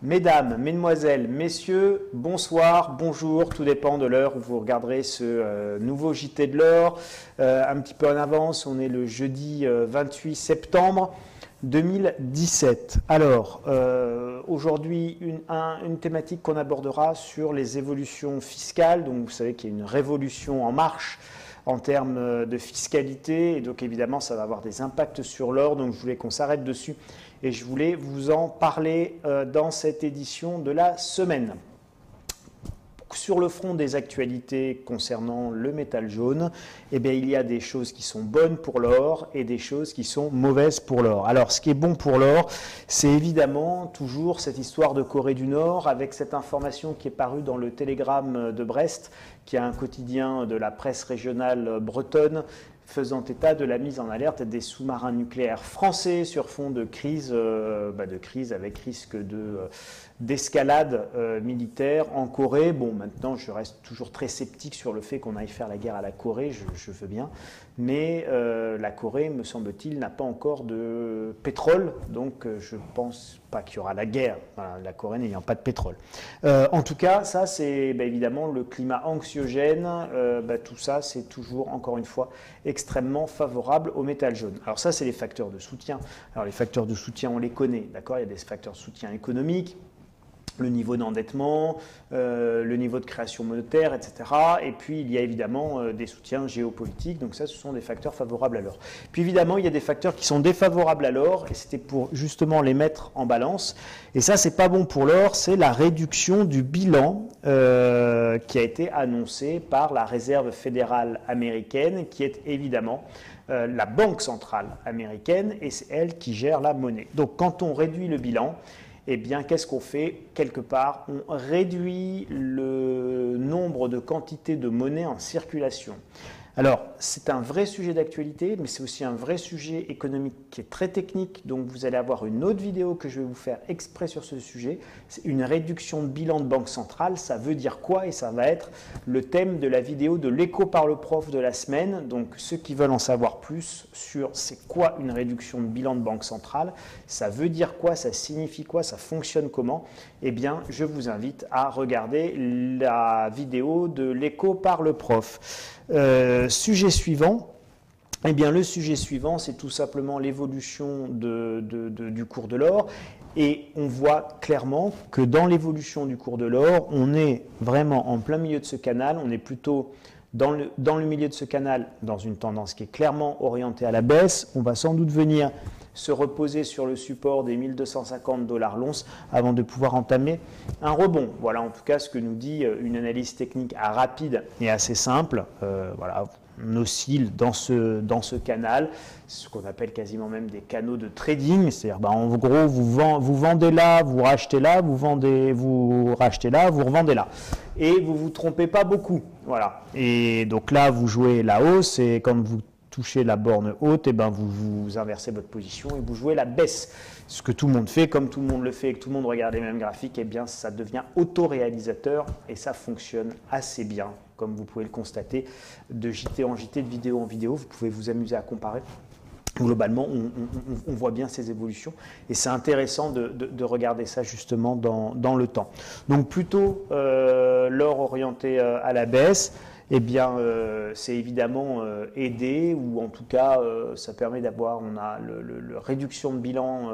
Mesdames, mesdemoiselles, messieurs, bonsoir, bonjour, tout dépend de l'heure où vous regarderez ce nouveau JT de l'or. Un petit peu en avance, on est le jeudi 28 septembre 2017. Alors, aujourd'hui, une thématique qu'on abordera sur les évolutions fiscales. Donc, vous savez qu'il y a une révolution en marche en termes de fiscalité, et donc évidemment ça va avoir des impacts sur l'or, donc je voulais qu'on s'arrête dessus et je voulais vous en parler dans cette édition de la semaine. Sur le front des actualités concernant le métal jaune, eh bien, il y a des choses qui sont bonnes pour l'or et des choses qui sont mauvaises pour l'or. Alors, ce qui est bon pour l'or, c'est évidemment toujours cette histoire de Corée du Nord, avec cette information qui est parue dans le Télégramme de Brest, qui est un quotidien de la presse régionale bretonne, faisant état de la mise en alerte des sous-marins nucléaires français sur fond de crise avec risque d'escalade militaire en Corée. Bon, maintenant, je reste toujours très sceptique sur le fait qu'on aille faire la guerre à la Corée, je veux bien, mais la Corée, me semble-t-il, n'a pas encore de pétrole, donc je ne pense pas qu'il y aura la guerre, voilà, la Corée n'ayant pas de pétrole. En tout cas, ça, c'est évidemment le climat anxiogène, tout ça, c'est toujours, encore une fois, extrêmement favorable au métal jaune. Alors ça, c'est les facteurs de soutien. Alors les facteurs de soutien, on les connaît, d'accord? Il y a des facteurs de soutien économiques, le niveau d'endettement, le niveau de création monétaire, etc. Et puis, il y a évidemment des soutiens géopolitiques. Donc ça, ce sont des facteurs favorables à l'or. Puis évidemment, il y a des facteurs qui sont défavorables à l'or, et c'était pour justement les mettre en balance. Et ça, c'est pas bon pour l'or, c'est la réduction du bilan qui a été annoncée par la Réserve fédérale américaine, qui est évidemment la banque centrale américaine, et c'est elle qui gère la monnaie. Donc quand on réduit le bilan, eh bien, qu'est-ce qu'on fait? Quelque part, on réduit le nombre de quantités de monnaie en circulation. Alors, c'est un vrai sujet d'actualité, mais c'est aussi un vrai sujet économique qui est très technique. Donc, vous allez avoir une autre vidéo que je vais vous faire exprès sur ce sujet. C'est une réduction de bilan de banque centrale. Ça veut dire quoi? Et ça va être le thème de la vidéo de l'écho par le prof de la semaine. Donc, ceux qui veulent en savoir plus sur c'est quoi une réduction de bilan de banque centrale, ça veut dire quoi, ça signifie quoi, ça fonctionne comment, eh bien, je vous invite à regarder la vidéo de l'écho par le prof. Sujet suivant, eh bien, le sujet suivant, c'est tout simplement l'évolution du cours de l'or. Et on voit clairement que dans l'évolution du cours de l'or, on est vraiment en plein milieu de ce canal, on est plutôt dans le milieu de ce canal, dans une tendance qui est clairement orientée à la baisse. On va sans doute venir se reposer sur le support des 1250 $ l'once avant de pouvoir entamer un rebond. Voilà en tout cas ce que nous dit une analyse technique rapide et assez simple. Voilà, on oscille dans ce canal, ce qu'on appelle quasiment même des canaux de trading, c'est-à-dire en gros vous vendez là, vous rachetez là, vous rachetez là, vous revendez là. Et vous ne vous trompez pas beaucoup. Voilà. Et donc là, vous jouez la hausse, et quand vous touchez la borne haute, et ben vous inversez votre position et vous jouez la baisse. Ce que tout le monde fait, comme tout le monde le fait et que tout le monde regarde les mêmes graphiques, et bien ça devient autoréalisateur et ça fonctionne assez bien, comme vous pouvez le constater, de JT en JT, de vidéo en vidéo. Vous pouvez vous amuser à comparer. Globalement, on voit bien ces évolutions et c'est intéressant de regarder ça justement dans le temps. Donc plutôt l'or orienté à la baisse, eh bien c'est évidemment aidé, ou en tout cas ça permet d'avoir, on a la réduction de bilan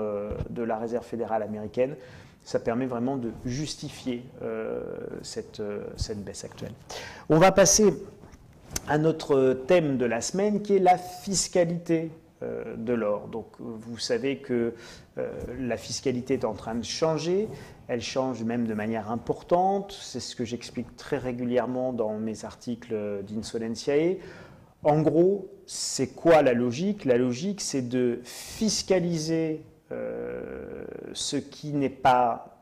de la Réserve fédérale américaine. Ça permet vraiment de justifier cette baisse actuelle. On va passer à notre thème de la semaine qui est la fiscalité de l'or. Donc vous savez que la fiscalité est en train de changer, elle change même de manière importante, c'est ce que j'explique très régulièrement dans mes articles d'Insolentiae. En gros, c'est quoi la logique? La logique, c'est de fiscaliser ce qui n'est pas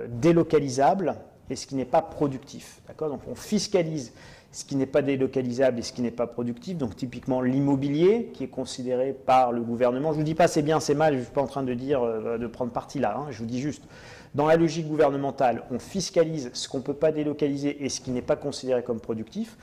délocalisable et ce qui n'est pas productif. D'accord? Donc on fiscalise ce qui n'est pas délocalisable et ce qui n'est pas productif, donc typiquement l'immobilier qui est considéré par le gouvernement. Je ne vous dis pas c'est bien, c'est mal, je ne suis pas en train de dire de prendre parti là, hein, je vous dis juste, dans la logique gouvernementale, on fiscalise ce qu'on ne peut pas délocaliser et ce qui n'est pas considéré comme productif.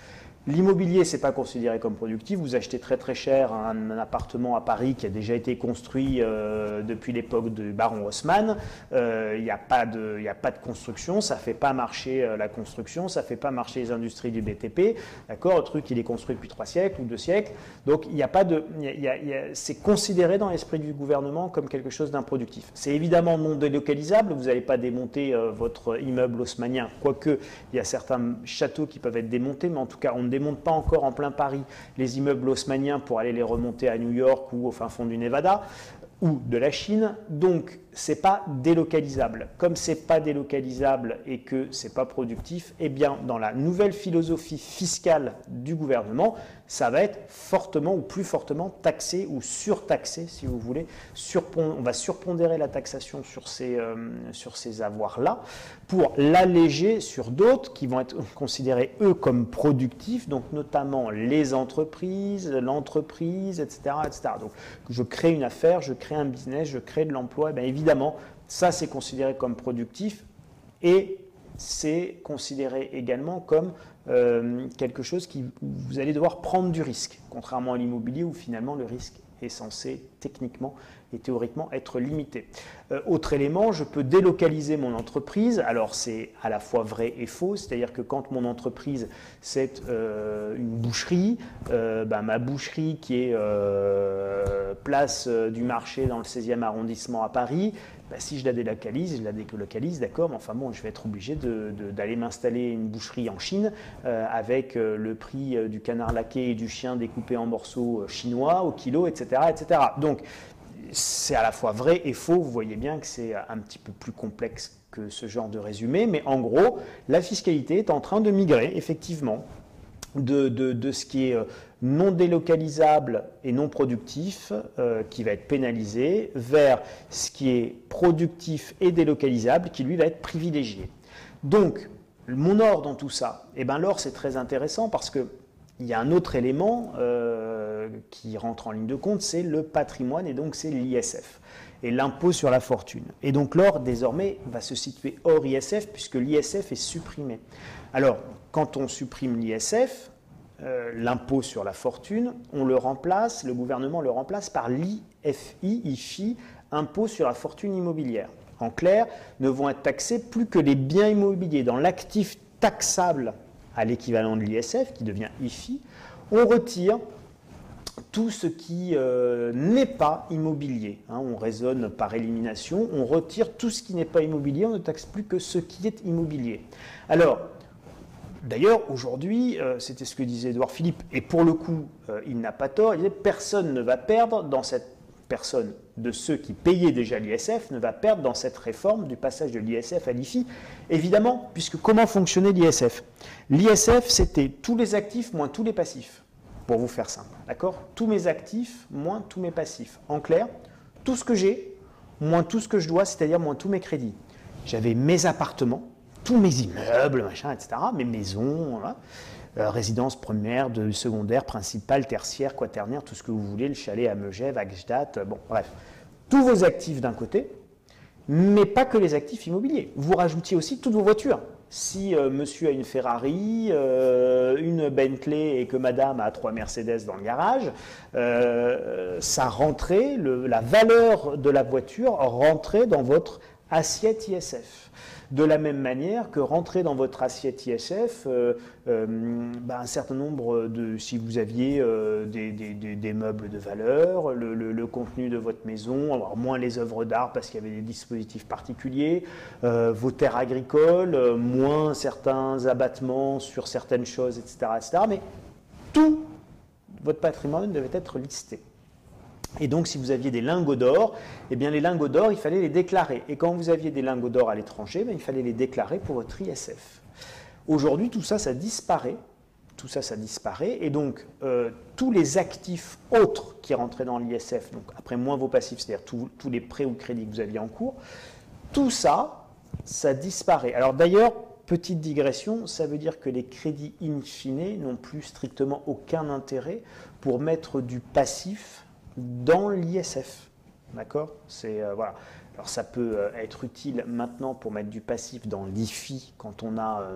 L'immobilier, ce n'est pas considéré comme productif. Vous achetez très très cher un appartement à Paris qui a déjà été construit depuis l'époque du baron Haussmann. Il n'y a pas de construction, ça ne fait pas marcher la construction, ça ne fait pas marcher les industries du BTP. D'accord, le truc, il est construit depuis 3 siècles ou 2 siècles. Donc, il n'y a pas de, c'est considéré dans l'esprit du gouvernement comme quelque chose d'improductif. C'est évidemment non délocalisable. Vous n'allez pas démonter votre immeuble haussmannien, quoique il y a certains châteaux qui peuvent être démontés, mais en tout cas, on ne démonte pas encore en plein Paris les immeubles haussmanniens pour aller les remonter à New York ou au fin fond du Nevada ou de la Chine, donc c'est pas délocalisable. Comme c'est pas délocalisable et que c'est pas productif, eh bien dans la nouvelle philosophie fiscale du gouvernement, ça va être fortement ou plus fortement taxé ou surtaxé, si vous voulez. On va surpondérer la taxation sur ces avoirs-là pour l'alléger sur d'autres qui vont être considérés, eux, comme productifs, donc notamment les entreprises, l'entreprise, etc., etc. Donc je crée une affaire, je crée un business, je crée de l'emploi, bien évidemment, ça c'est considéré comme productif et c'est considéré également comme quelque chose où vous allez devoir prendre du risque, contrairement à l'immobilier où finalement le risque est censé techniquement et théoriquement être limité. Autre élément, je peux délocaliser mon entreprise. Alors c'est à la fois vrai et faux, c'est-à-dire que quand mon entreprise c'est une boucherie, ma boucherie qui est place du Marché dans le 16e arrondissement à Paris, si je la délocalise, d'accord, mais enfin bon, je vais être obligé d'aller m'installer une boucherie en Chine avec le prix du canard laqué et du chien découpé en morceaux chinois au kilo, etc., etc. Donc, c'est à la fois vrai et faux. Vous voyez bien que c'est un petit peu plus complexe que ce genre de résumé, mais en gros, la fiscalité est en train de migrer, effectivement, de ce qui est non délocalisable et non productif, qui va être pénalisé, vers ce qui est productif et délocalisable, qui lui va être privilégié. Donc, mon or dans tout ça, eh ben, l'or c'est très intéressant parce que il y a un autre élément qui rentre en ligne de compte, c'est le patrimoine et donc c'est l'ISF et l'impôt sur la fortune. Et donc l'or désormais va se situer hors ISF puisque l'ISF est supprimé. Alors quand on supprime l'ISF, l'impôt sur la fortune, le gouvernement le remplace par l'IFI, impôt sur la fortune immobilière. En clair, ne vont être taxés plus que les biens immobiliers. Dans l'actif taxable à l'équivalent de l'ISF, qui devient IFI, on retire tout ce qui n'est pas immobilier. On raisonne par élimination, on retire tout ce qui n'est pas immobilier, on ne taxe plus que ce qui est immobilier. Alors, d'ailleurs, aujourd'hui, c'était ce que disait Édouard Philippe, et pour le coup, il n'a pas tort, il disait personne ne va perdre dans cette personne de ceux qui payaient déjà l'ISF ne va perdre dans cette réforme du passage de l'ISF à l'IFI. Évidemment, puisque comment fonctionnait l'ISF? L'ISF, c'était tous les actifs moins tous les passifs, pour vous faire simple. D'accord? Tous mes actifs moins tous mes passifs. En clair, tout ce que j'ai moins tout ce que je dois, c'est-à-dire moins tous mes crédits. J'avais mes appartements, tous mes immeubles, machin, etc., mes maisons, voilà. Résidence première, secondaire, principale, tertiaire, quaternaire, tout ce que vous voulez, le chalet à Megève, à Gstaad, bon, bref. Tous vos actifs d'un côté, mais pas que les actifs immobiliers. Vous rajoutiez aussi toutes vos voitures. Si monsieur a une Ferrari, une Bentley et que madame a 3 Mercedes dans le garage, ça rentrait, la valeur de la voiture rentrait dans votre assiette ISF. De la même manière que rentrer dans votre assiette ISF, un certain nombre si vous aviez des meubles de valeur, le contenu de votre maison, alors moins les œuvres d'art parce qu'il y avait des dispositifs particuliers, vos terres agricoles, moins certains abattements sur certaines choses, etc., etc. Mais tout votre patrimoine devait être listé. Et donc, si vous aviez des lingots d'or, eh bien, les lingots d'or, il fallait les déclarer. Et quand vous aviez des lingots d'or à l'étranger, il fallait les déclarer pour votre ISF. Aujourd'hui, tout ça, ça disparaît. Tout ça, ça disparaît. Et donc, tous les actifs autres qui rentraient dans l'ISF, donc après moins vos passifs, c'est-à-dire tous les prêts ou crédits que vous aviez en cours, tout ça, ça disparaît. Alors d'ailleurs, petite digression, ça veut dire que les crédits in fine n'ont plus strictement aucun intérêt pour mettre du passif dans l'ISF. D'accord? C'est voilà. Alors ça peut être utile maintenant pour mettre du passif dans l'IFI quand on a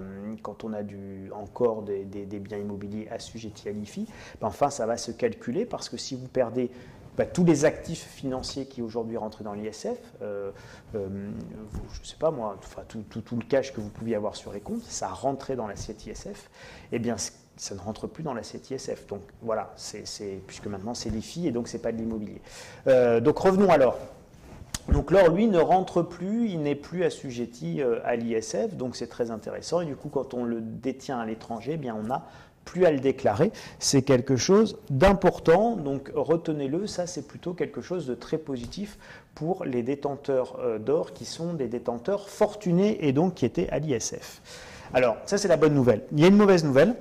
encore des biens immobiliers assujettis à l'IFI. Enfin, ça va se calculer parce que si vous perdez tous les actifs financiers qui aujourd'hui rentrent dans l'ISF, je ne sais pas moi, enfin, tout le cash que vous pouviez avoir sur les comptes, ça rentrait dans l'assiette ISF, eh bien ça ne rentre plus dans l'assiette ISF. Donc voilà, puisque maintenant c'est l'IFI et donc ce n'est pas de l'immobilier. Donc revenons alors. Donc l'or, lui, ne rentre plus, il n'est plus assujetti à l'ISF, donc c'est très intéressant. Et du coup, quand on le détient à l'étranger, eh bien on n'a plus à le déclarer. C'est quelque chose d'important, donc retenez-le, ça c'est plutôt quelque chose de très positif pour les détenteurs d'or qui sont des détenteurs fortunés et donc qui étaient à l'ISF. Alors, ça c'est la bonne nouvelle. Il y a une mauvaise nouvelle.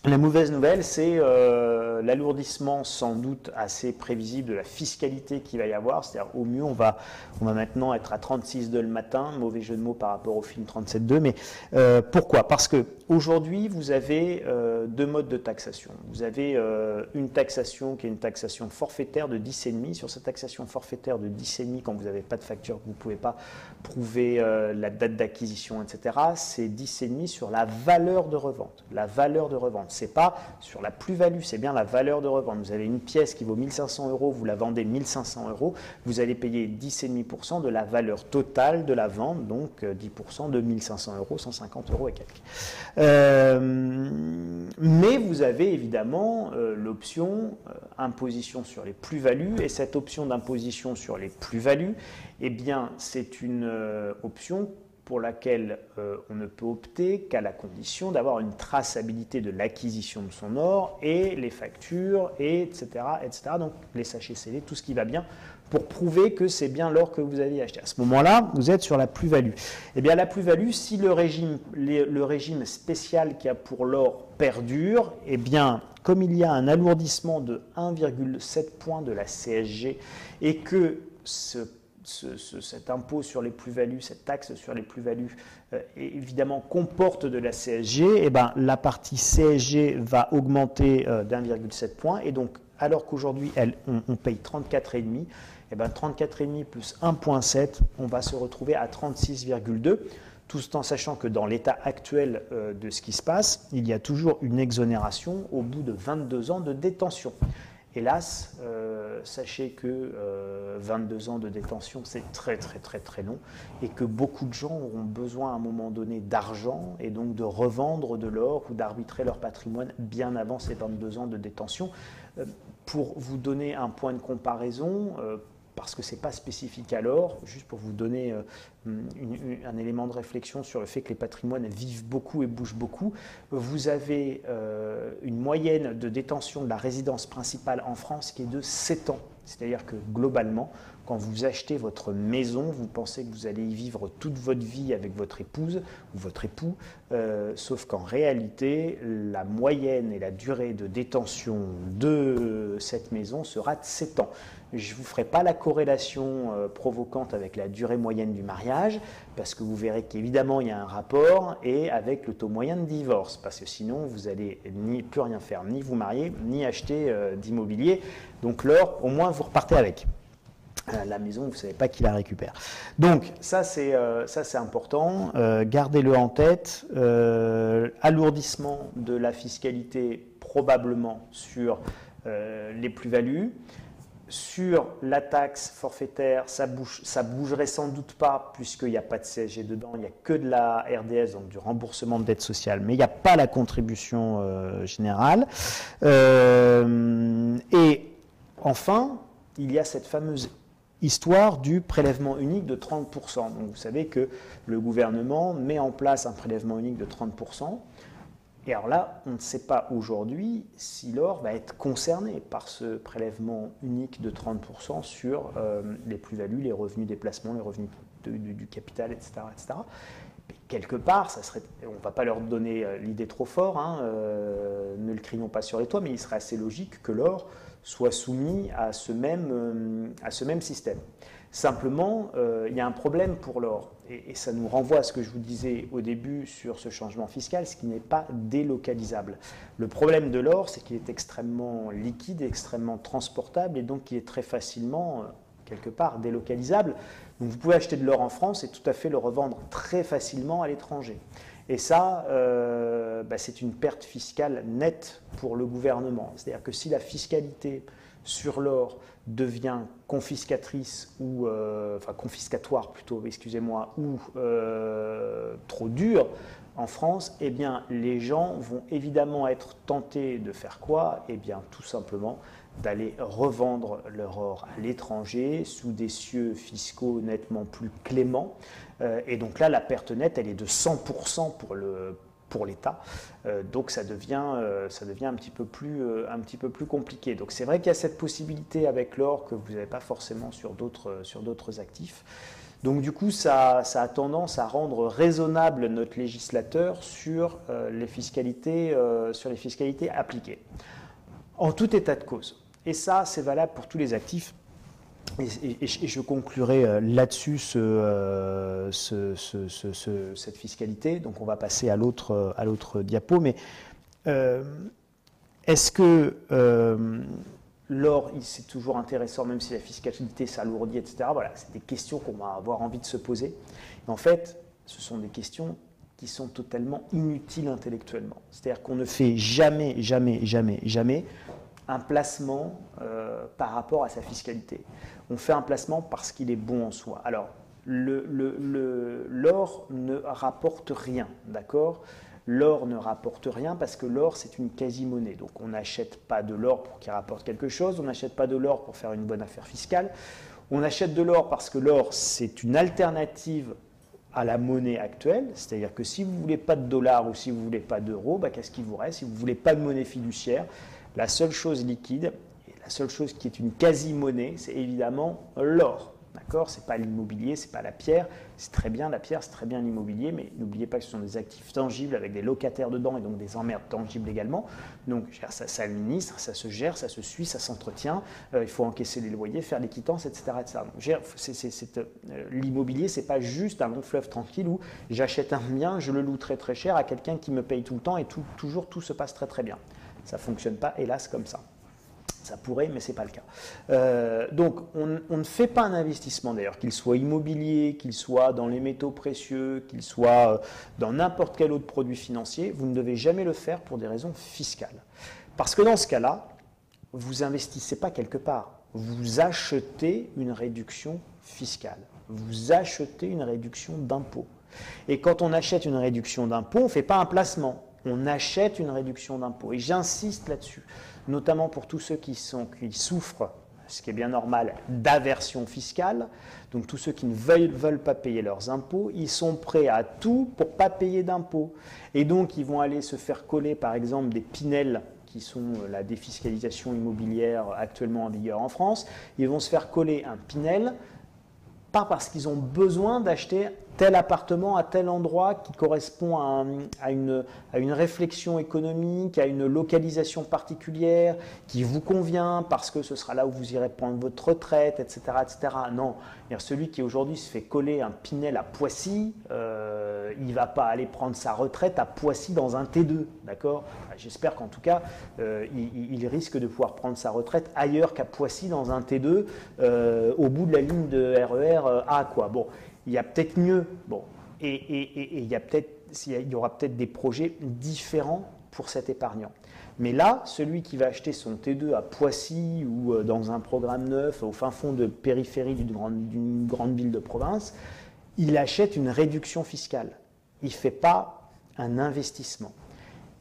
La mauvaise nouvelle, c'est l'alourdissement sans doute assez prévisible de la fiscalité qu'il va y avoir. C'est-à-dire au mieux, on va maintenant être à 36,2 le matin, mauvais jeu de mots par rapport au film 37,2. Mais pourquoi? Parce qu'aujourd'hui, vous avez deux modes de taxation. Vous avez une taxation qui est une taxation forfaitaire de 10,5. Sur cette taxation forfaitaire de 10,5, quand vous n'avez pas de facture, vous ne pouvez pas prouver la date d'acquisition, etc. C'est 10,5 sur la valeur de revente. La valeur de revente. Ce n'est pas sur la plus-value, c'est bien la valeur de revente. Vous avez une pièce qui vaut 1 500 €, vous la vendez 1 500 €, vous allez payer 10,5% de la valeur totale de la vente, donc 10% de 1 500 €, 150 € et quelques. Mais vous avez évidemment l'option imposition sur les plus-values, et cette option d'imposition sur les plus-values, eh bien, c'est une option pour laquelle on ne peut opter qu'à la condition d'avoir une traçabilité de l'acquisition de son or et les factures, etc., etc. Donc les sachets scellés, tout ce qui va bien pour prouver que c'est bien l'or que vous avez acheté. À ce moment-là, vous êtes sur la plus-value. Eh bien, la plus-value, si le régime spécial qu'il y a pour l'or perdure, eh bien, comme il y a un alourdissement de 1,7 points de la CSG et que cet impôt sur les plus-values, cette taxe sur les plus-values, évidemment comporte de la CSG, et ben, la partie CSG va augmenter d'1,7 point. Et donc, alors qu'aujourd'hui, on paye 34,5, et ben 34,5 plus 1,7, on va se retrouver à 36,2, tout en sachant que dans l'état actuel de ce qui se passe, il y a toujours une exonération au bout de 22 ans de détention. Hélas, sachez que 22 ans de détention, c'est très très très très long et que beaucoup de gens auront besoin à un moment donné d'argent et donc de revendre de l'or ou d'arbitrer leur patrimoine bien avant ces 22 ans de détention. Pour vous donner un point de comparaison, parce que ce n'est pas spécifique à l'or, juste pour vous donner un élément de réflexion sur le fait que les patrimoines vivent beaucoup et bougent beaucoup, vous avez une moyenne de détention de la résidence principale en France qui est de 7 ans. C'est-à-dire que globalement, quand vous achetez votre maison, vous pensez que vous allez y vivre toute votre vie avec votre épouse ou votre époux, sauf qu'en réalité, la moyenne et la durée de détention de cette maison sera de 7 ans. Je ne vous ferai pas la corrélation provocante avec la durée moyenne du mariage, parce que vous verrez qu'évidemment il y a un rapport, et avec le taux moyen de divorce, parce que sinon vous n'allez plus rien faire, ni vous marier, ni acheter d'immobilier. Donc l'or, au moins vous repartez avec. La maison, vous ne savez pas qui la récupère. Donc ça c'est important, gardez-le en tête. Alourdissement de la fiscalité probablement sur les plus-values. Sur la taxe forfaitaire, ça bougerait sans doute pas puisqu'il n'y a pas de CSG dedans, il n'y a que de la RDS, donc du remboursement de dette sociale, mais il n'y a pas la contribution générale. Et enfin, il y a cette fameuse histoire du prélèvement unique de 30%. Donc vous savez que le gouvernement met en place un prélèvement unique de 30%. Et alors là, on ne sait pas aujourd'hui si l'or va être concerné par ce prélèvement unique de 30% sur les plus-values, les revenus des placements, les revenus du capital, etc. etc. Mais quelque part, on ne va pas leur donner l'idée trop fort, hein, ne le crions pas sur les toits, mais il serait assez logique que l'or soit soumis à ce même système. Simplement, il y a un problème pour l'or, et ça nous renvoie à ce que je vous disais au début sur ce changement fiscal, ce qui n'est pas délocalisable. Le problème de l'or, c'est qu'il est extrêmement liquide, extrêmement transportable, et donc il est très facilement quelque part délocalisable. Donc vous pouvez acheter de l'or en France et tout à fait le revendre très facilement à l'étranger. Et ça, c'est une perte fiscale nette pour le gouvernement. C'est-à-dire que si la fiscalité sur l'or devient confiscatrice ou confiscatoire plutôt, excusez-moi, ou trop dure en France, eh bien les gens vont évidemment être tentés de faire quoi? Eh bien tout simplement d'aller revendre leur or à l'étranger sous des cieux fiscaux nettement plus cléments. Et donc là, la perte nette, elle est de 100% pour l'État. Donc ça devient un petit peu plus compliqué. Donc c'est vrai qu'il y a cette possibilité avec l'or que vous n'avez pas forcément sur d'autres actifs. Donc du coup, ça a tendance à rendre raisonnable notre législateur sur les fiscalités appliquées. En tout état de cause. Et ça, c'est valable pour tous les actifs. Et je conclurai là-dessus cette fiscalité. Donc on va passer à l'autre diapo. Mais est-ce que l'or, c'est toujours intéressant, même si la fiscalité s'alourdit, etc. Voilà, c'est des questions qu'on va avoir envie de se poser. Et en fait, ce sont des questions qui sont totalement inutiles intellectuellement. C'est-à-dire qu'on ne fait jamais un placement par rapport à sa fiscalité. On fait un placement parce qu'il est bon en soi. Alors, l'or ne rapporte rien, d'accord? L'or ne rapporte rien parce que l'or, c'est une quasi-monnaie. Donc, on n'achète pas de l'or pour qu'il rapporte quelque chose, on n'achète pas de l'or pour faire une bonne affaire fiscale. On achète de l'or parce que l'or, c'est une alternative à la monnaie actuelle, c'est-à-dire que si vous ne voulez pas de dollars ou si vous ne voulez pas d'euros, qu'est-ce qu'il vous reste? Si vous ne voulez pas de monnaie fiduciaire, la seule chose liquide, et la seule chose qui est une quasi-monnaie, c'est évidemment l'or. D'accord? Ce n'est pas l'immobilier, ce n'est pas la pierre. C'est très bien la pierre, c'est très bien l'immobilier, mais n'oubliez pas que ce sont des actifs tangibles avec des locataires dedans et donc des emmerdes tangibles également. Donc ça s'administre, ça se gère, ça se suit, ça s'entretient. Il faut encaisser les loyers, faire les quittances, etc. L'immobilier, ce n'est pas juste un long fleuve tranquille où j'achète un bien, je le loue très très cher à quelqu'un qui me paye tout le temps et toujours tout se passe très très bien. Ça ne fonctionne pas, hélas, comme ça. Ça pourrait, mais ce n'est pas le cas. Donc, on ne fait pas un investissement, d'ailleurs, qu'il soit immobilier, qu'il soit dans les métaux précieux, qu'il soit dans n'importe quel autre produit financier, vous ne devez jamais le faire pour des raisons fiscales. Parce que dans ce cas-là, vous investissez pas quelque part, vous achetez une réduction fiscale, vous achetez une réduction d'impôt. Et quand on achète une réduction d'impôt, on ne fait pas un placement. On achète une réduction d'impôt. Et j'insiste là-dessus, notamment pour tous ceux qui souffrent, ce qui est bien normal, d'aversion fiscale. Donc tous ceux qui ne veulent pas payer leurs impôts, ils sont prêts à tout pour ne pas payer d'impôts. Et donc ils vont aller se faire coller par exemple des Pinel, qui sont la défiscalisation immobilière actuellement en vigueur en France. Ils vont se faire coller un Pinel, pas parce qu'ils ont besoin d'acheter tel appartement à tel endroit qui correspond à une réflexion économique, à une localisation particulière qui vous convient parce que ce sera là où vous irez prendre votre retraite, etc. etc. Non, celui qui aujourd'hui se fait coller un Pinel à Poissy, il ne va pas aller prendre sa retraite à Poissy dans un T2, d'accord? J'espère qu'en tout cas, il risque de pouvoir prendre sa retraite ailleurs qu'à Poissy dans un T2 au bout de la ligne de RER A, quoi. Bon, il y a peut-être mieux, bon, et il y aura peut-être des projets différents pour cet épargnant. Mais là, celui qui va acheter son T2 à Poissy ou dans un programme neuf au fin fond de périphérie d'une grande ville de province, il achète une réduction fiscale. Il ne fait pas un investissement.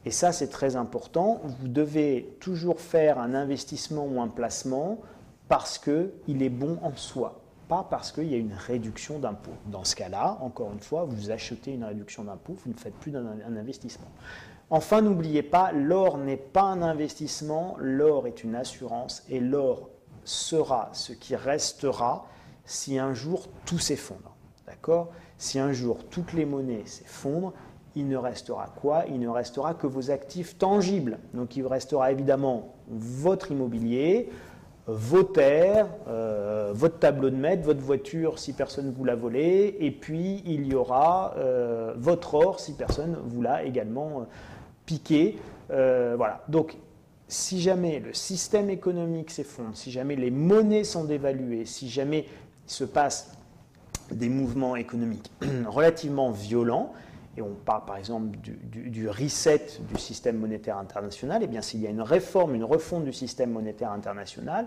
Et ça, c'est très important. Vous devez toujours faire un investissement ou un placement parce qu'il est bon en soi. Pas parce qu'il y a une réduction d'impôt. Dans ce cas-là, encore une fois, vous achetez une réduction d'impôt, vous ne faites plus un investissement. Enfin, n'oubliez pas, l'or n'est pas un investissement, l'or est une assurance et l'or sera ce qui restera si un jour tout s'effondre. D'accord? Si un jour toutes les monnaies s'effondrent, il ne restera quoi? Il ne restera que vos actifs tangibles. Donc il vous restera évidemment votre immobilier, vos terres, votre tableau de maître, votre voiture si personne ne vous l'a volé, et puis il y aura votre or si personne vous l'a également piqué. Voilà. Donc si jamais le système économique s'effondre, si jamais les monnaies sont dévaluées, si jamais il se passe des mouvements économiques relativement violents, et on parle par exemple du reset du système monétaire international, et bien s'il y a une réforme, une refonte du système monétaire international,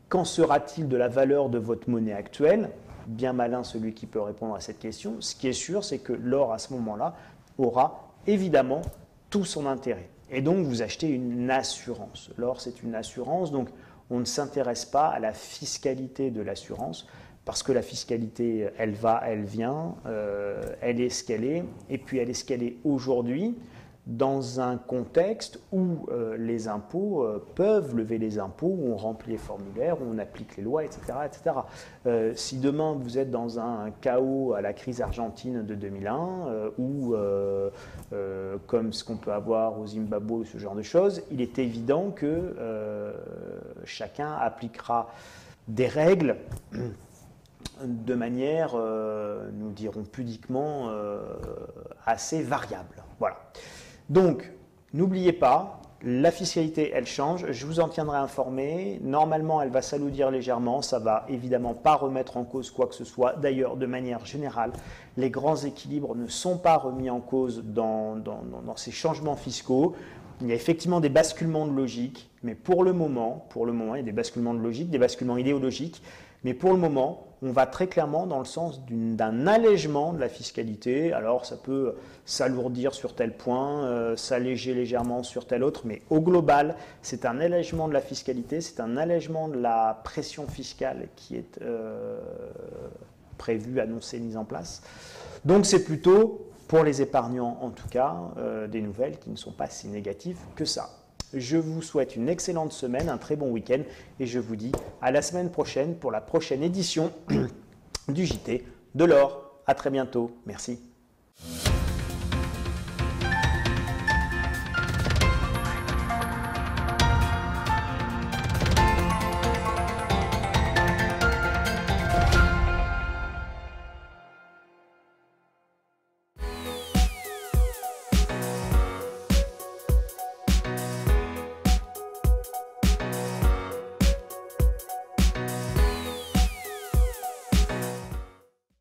qu'en sera-t-il de la valeur de votre monnaie actuelle? Bien malin celui qui peut répondre à cette question. Ce qui est sûr, c'est que l'or à ce moment-là aura évidemment tout son intérêt. Et donc vous achetez une assurance. L'or, c'est une assurance, donc on ne s'intéresse pas à la fiscalité de l'assurance, parce que la fiscalité, elle va, elle vient, elle est ce qu'elle est, et puis elle est ce qu'elle est aujourd'hui, dans un contexte où les impôts peuvent lever les impôts, où on remplit les formulaires, où on applique les lois, etc. etc. Si demain vous êtes dans un chaos à la crise argentine de 2001, ou comme ce qu'on peut avoir au Zimbabwe, ce genre de choses, il est évident que chacun appliquera des règles de manière, nous dirons pudiquement, assez variable. Voilà. Donc, n'oubliez pas, la fiscalité, elle change. Je vous en tiendrai informé. Normalement, elle va s'alourdir légèrement. Ça ne va évidemment pas remettre en cause quoi que ce soit. D'ailleurs, de manière générale, les grands équilibres ne sont pas remis en cause dans ces changements fiscaux. Il y a effectivement des basculements de logique, mais pour le moment, il y a des basculements de logique, des basculements idéologiques, mais pour le moment, on va très clairement dans le sens d'un allègement de la fiscalité. Alors, ça peut s'alourdir sur tel point, s'alléger légèrement sur tel autre, mais au global, c'est un allègement de la fiscalité, c'est un allègement de la pression fiscale qui est prévue, annoncée, mise en place. Donc, c'est plutôt, pour les épargnants en tout cas, des nouvelles qui ne sont pas si négatives que ça. Je vous souhaite une excellente semaine, un très bon week-end et je vous dis à la semaine prochaine pour la prochaine édition du JT de l'or. À très bientôt. Merci.